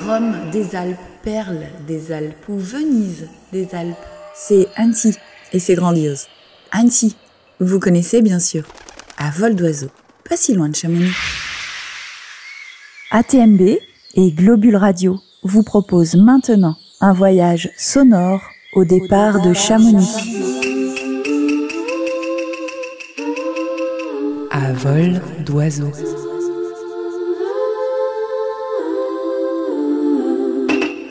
Rome des Alpes, Perle des Alpes ou Venise des Alpes. C'est Annecy et c'est grandiose. Annecy, vous connaissez bien sûr, à vol d'oiseau, pas si loin de Chamonix. ATMB et Globule Radio vous proposent maintenant un voyage sonore au départ de Chamonix. À vol d'oiseau.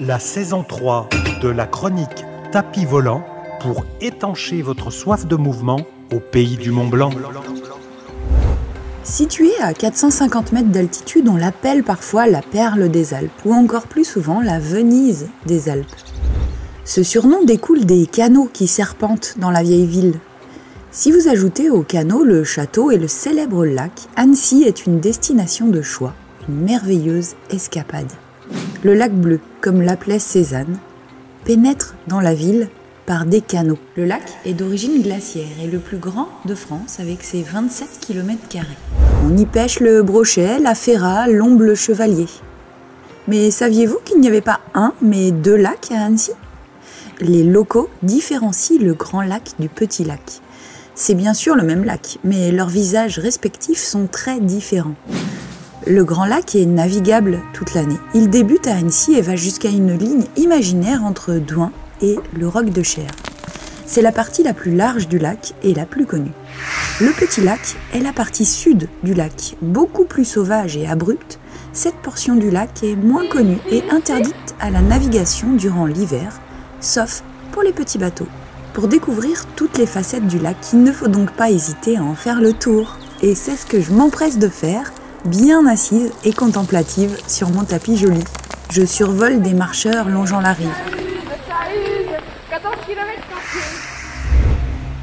La saison 3 de la chronique Tapis volant pour étancher votre soif de mouvement au pays du Mont Blanc. Située à 450 mètres d'altitude, on l'appelle parfois la Perle des Alpes ou encore plus souvent la Venise des Alpes. Ce surnom découle des canaux qui serpentent dans la vieille ville. Si vous ajoutez aux canaux le château et le célèbre lac, Annecy est une destination de choix, une merveilleuse escapade. Le lac bleu, comme l'appelait Cézanne, pénètre dans la ville par des canaux. Le lac est d'origine glaciaire et le plus grand de France avec ses 27 km². On y pêche le brochet, la ferra, l'omble chevalier. Mais saviez-vous qu'il n'y avait pas un, mais deux lacs à Annecy ? Les locaux différencient le grand lac du petit lac. C'est bien sûr le même lac, mais leurs visages respectifs sont très différents. Le Grand Lac est navigable toute l'année. Il débute à Annecy et va jusqu'à une ligne imaginaire entre Douin et le Roc de Cher. C'est la partie la plus large du lac et la plus connue. Le Petit Lac est la partie sud du lac, beaucoup plus sauvage et abrupte. Cette portion du lac est moins connue et interdite à la navigation durant l'hiver, sauf pour les petits bateaux. Pour découvrir toutes les facettes du lac, il ne faut donc pas hésiter à en faire le tour. Et c'est ce que je m'empresse de faire, bien assise et contemplative sur mon tapis joli. Je survole des marcheurs longeant la rive.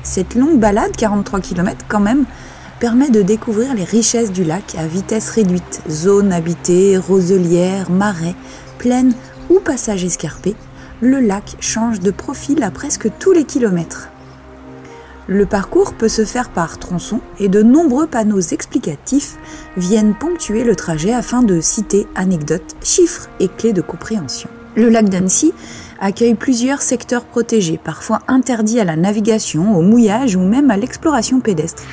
Cette longue balade, 43 km quand même, permet de découvrir les richesses du lac à vitesse réduite. Zones habitées, roselières, marais, plaines ou passages escarpés, le lac change de profil à presque tous les kilomètres. Le parcours peut se faire par tronçons et de nombreux panneaux explicatifs viennent ponctuer le trajet afin de citer anecdotes, chiffres et clés de compréhension. Le lac d'Annecy accueille plusieurs secteurs protégés, parfois interdits à la navigation, au mouillage ou même à l'exploration pédestre.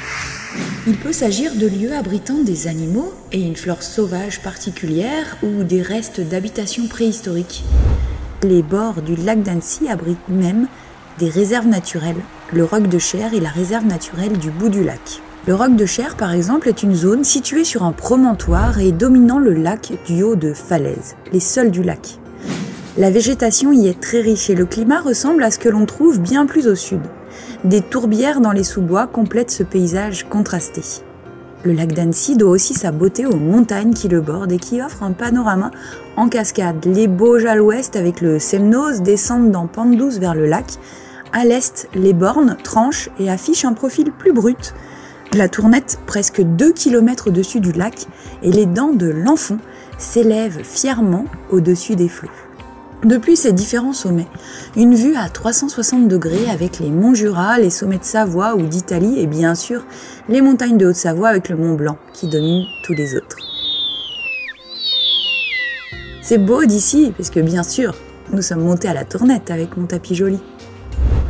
Il peut s'agir de lieux abritant des animaux et une flore sauvage particulière ou des restes d'habitations préhistoriques. Les bords du lac d'Annecy abritent même des réserves naturelles, le Roc de Cher et la réserve naturelle du bout du lac. Le Roc de Cher, par exemple, est une zone située sur un promontoire et dominant le lac du haut de falaises, les seuls du lac. La végétation y est très riche et le climat ressemble à ce que l'on trouve bien plus au sud. Des tourbières dans les sous-bois complètent ce paysage contrasté. Le lac d'Annecy doit aussi sa beauté aux montagnes qui le bordent et qui offrent un panorama en cascade. Les Bauges à l'ouest avec le Semnoz descendent dans pente douce vers le lac. À l'est, les Bornes tranchent et affichent un profil plus brut. La Tournette, presque 2 km au-dessus du lac, et les dents de l'Enfont s'élèvent fièrement au-dessus des flots. Depuis ces différents sommets, une vue à 360 degrés avec les monts Jura, les sommets de Savoie ou d'Italie et bien sûr les montagnes de Haute-Savoie avec le Mont Blanc qui domine tous les autres. C'est beau d'ici, puisque bien sûr, nous sommes montés à la Tournette avec mon tapis joli.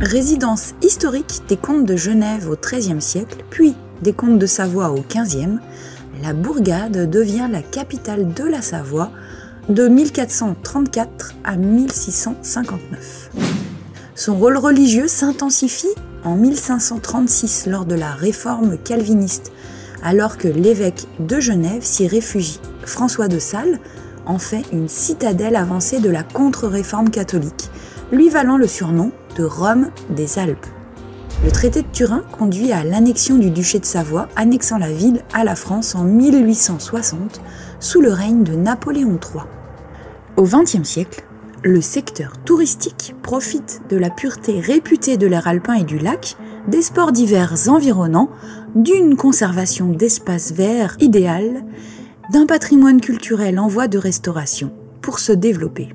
Résidence historique des comtes de Genève au XIIIe siècle, puis des comtes de Savoie au XVe, la Bourgade devient la capitale de la Savoie de 1434 à 1659. Son rôle religieux s'intensifie en 1536 lors de la réforme calviniste, alors que l'évêque de Genève s'y réfugie. François de Sales en fait une citadelle avancée de la contre-réforme catholique, lui valant le surnom de Rome des Alpes. Le traité de Turin conduit à l'annexion du duché de Savoie, annexant la ville à la France en 1860 sous le règne de Napoléon III. Au XXe siècle, le secteur touristique profite de la pureté réputée de l'air alpin et du lac, des sports d'hiver environnants, d'une conservation d'espaces verts idéale, d'un patrimoine culturel en voie de restauration pour se développer.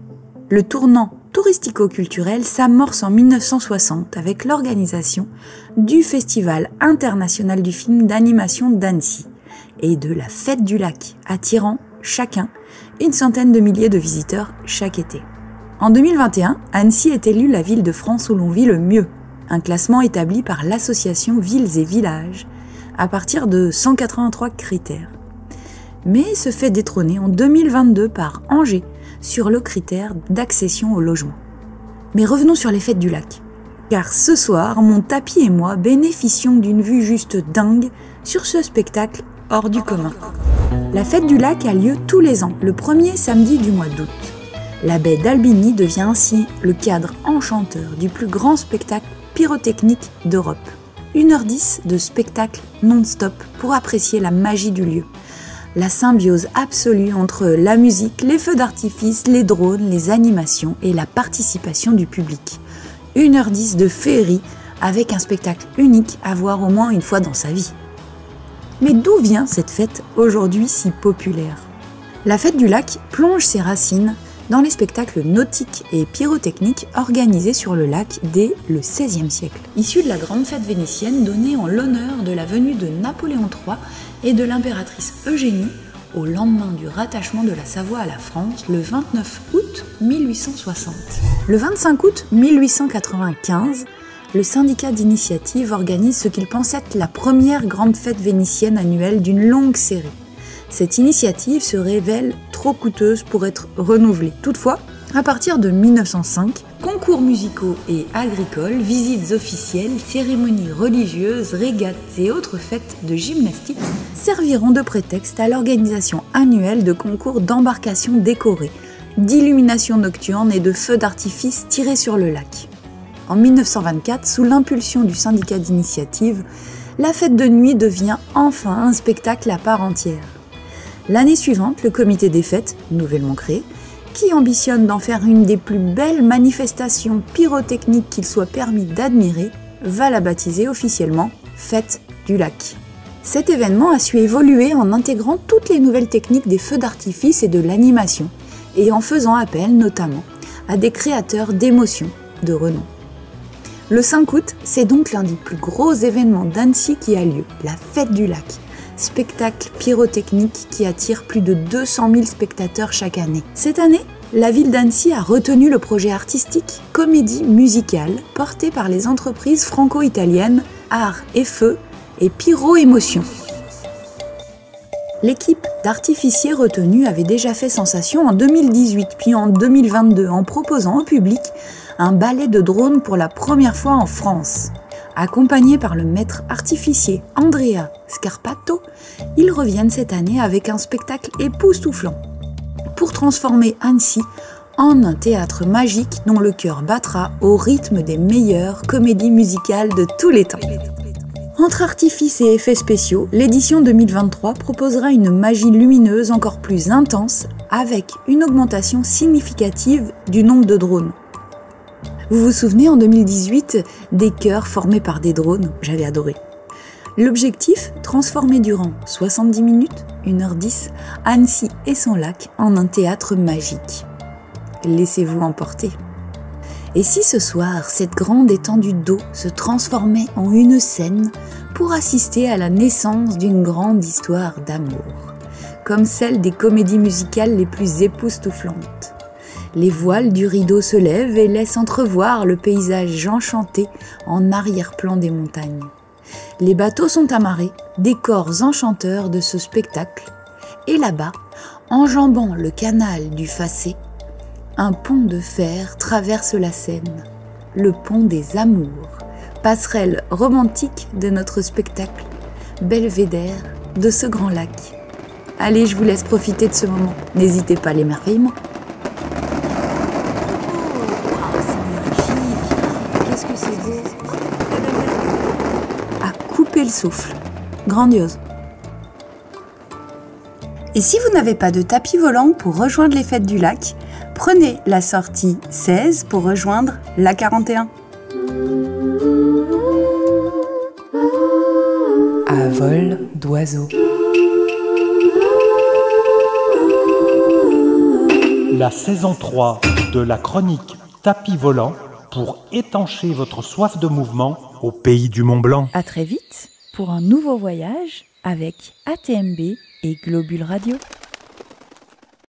Le tournant touristico-culturel s'amorce en 1960 avec l'organisation du Festival international du film d'animation d'Annecy et de la Fête du lac, attirant chacun, et une centaine de milliers de visiteurs chaque été. En 2021, Annecy est élue la ville de France où l'on vit le mieux, un classement établi par l'association Villes et Villages, à partir de 183 critères. Mais se fait détrôner en 2022 par Angers sur le critère d'accession au logement. Mais revenons sur les fêtes du lac. Car ce soir, mon tapis et moi bénéficions d'une vue juste dingue sur ce spectacle hors du commun. La fête du lac a lieu tous les ans, le premier samedi du mois d'août. La baie d'Albigny devient ainsi le cadre enchanteur du plus grand spectacle pyrotechnique d'Europe. 1h10 de spectacle non-stop pour apprécier la magie du lieu. La symbiose absolue entre la musique, les feux d'artifice, les drones, les animations et la participation du public. 1h10 de féerie avec un spectacle unique à voir au moins une fois dans sa vie. Mais d'où vient cette fête aujourd'hui si populaire ? La fête du lac plonge ses racines dans les spectacles nautiques et pyrotechniques organisés sur le lac dès le XVIe siècle. Issu de la grande fête vénitienne donnée en l'honneur de la venue de Napoléon III et de l'impératrice Eugénie au lendemain du rattachement de la Savoie à la France le 29 août 1860. Le 25 août 1895, le syndicat d'initiative organise ce qu'il pense être la première grande fête vénitienne annuelle d'une longue série. Cette initiative se révèle trop coûteuse pour être renouvelée. Toutefois, à partir de 1905, concours musicaux et agricoles, visites officielles, cérémonies religieuses, régates et autres fêtes de gymnastique serviront de prétexte à l'organisation annuelle de concours d'embarcations décorées, d'illuminations nocturnes et de feux d'artifice tirés sur le lac. En 1924, sous l'impulsion du syndicat d'initiative, la fête de nuit devient enfin un spectacle à part entière. L'année suivante, le comité des fêtes, nouvellement créé, qui ambitionne d'en faire une des plus belles manifestations pyrotechniques qu'il soit permis d'admirer, va la baptiser officiellement Fête du lac. Cet événement a su évoluer en intégrant toutes les nouvelles techniques des feux d'artifice et de l'animation, et en faisant appel notamment à des créateurs d'émotions de renom. Le 5 août, c'est donc l'un des plus gros événements d'Annecy qui a lieu, la Fête du lac, spectacle pyrotechnique qui attire plus de 200 000 spectateurs chaque année. Cette année, la ville d'Annecy a retenu le projet artistique Comédie musicale porté par les entreprises franco-italiennes Art et Feu et Pyro Émotion. L'équipe d'artificiers retenus avait déjà fait sensation en 2018 puis en 2022 en proposant au public un ballet de drones pour la première fois en France. Accompagnés par le maître artificier Andrea Scarpato, ils reviennent cette année avec un spectacle époustouflant pour transformer Annecy en un théâtre magique dont le cœur battra au rythme des meilleures comédies musicales de tous les temps. Entre artifices et effets spéciaux, l'édition 2023 proposera une magie lumineuse encore plus intense avec une augmentation significative du nombre de drones. Vous vous souvenez en 2018 des chœurs formés par des drones ? J'avais adoré. L'objectif, transformer durant 70 minutes, 1h10, Annecy et son lac en un théâtre magique. Laissez-vous emporter. Et si ce soir, cette grande étendue d'eau se transformait en une scène pour assister à la naissance d'une grande histoire d'amour, comme celle des comédies musicales les plus époustouflantes. Les voiles du rideau se lèvent et laissent entrevoir le paysage enchanté en arrière-plan des montagnes. Les bateaux sont amarrés, décors enchanteurs de ce spectacle. Et là-bas, enjambant le canal du Facé, un pont de fer traverse la Seine, le pont des Amours, passerelle romantique de notre spectacle, belvédère de ce grand lac. Allez, je vous laisse profiter de ce moment. N'hésitez pas à l'émerveillement. Le souffle. Grandiose. Et si vous n'avez pas de tapis volant pour rejoindre les fêtes du lac, prenez la sortie 16 pour rejoindre la 41. À vol d'oiseau. La saison 3 de la chronique Tapis volant pour étancher votre soif de mouvement au pays du Mont Blanc. À très vite pour un nouveau voyage avec ATMB et Globule Radio.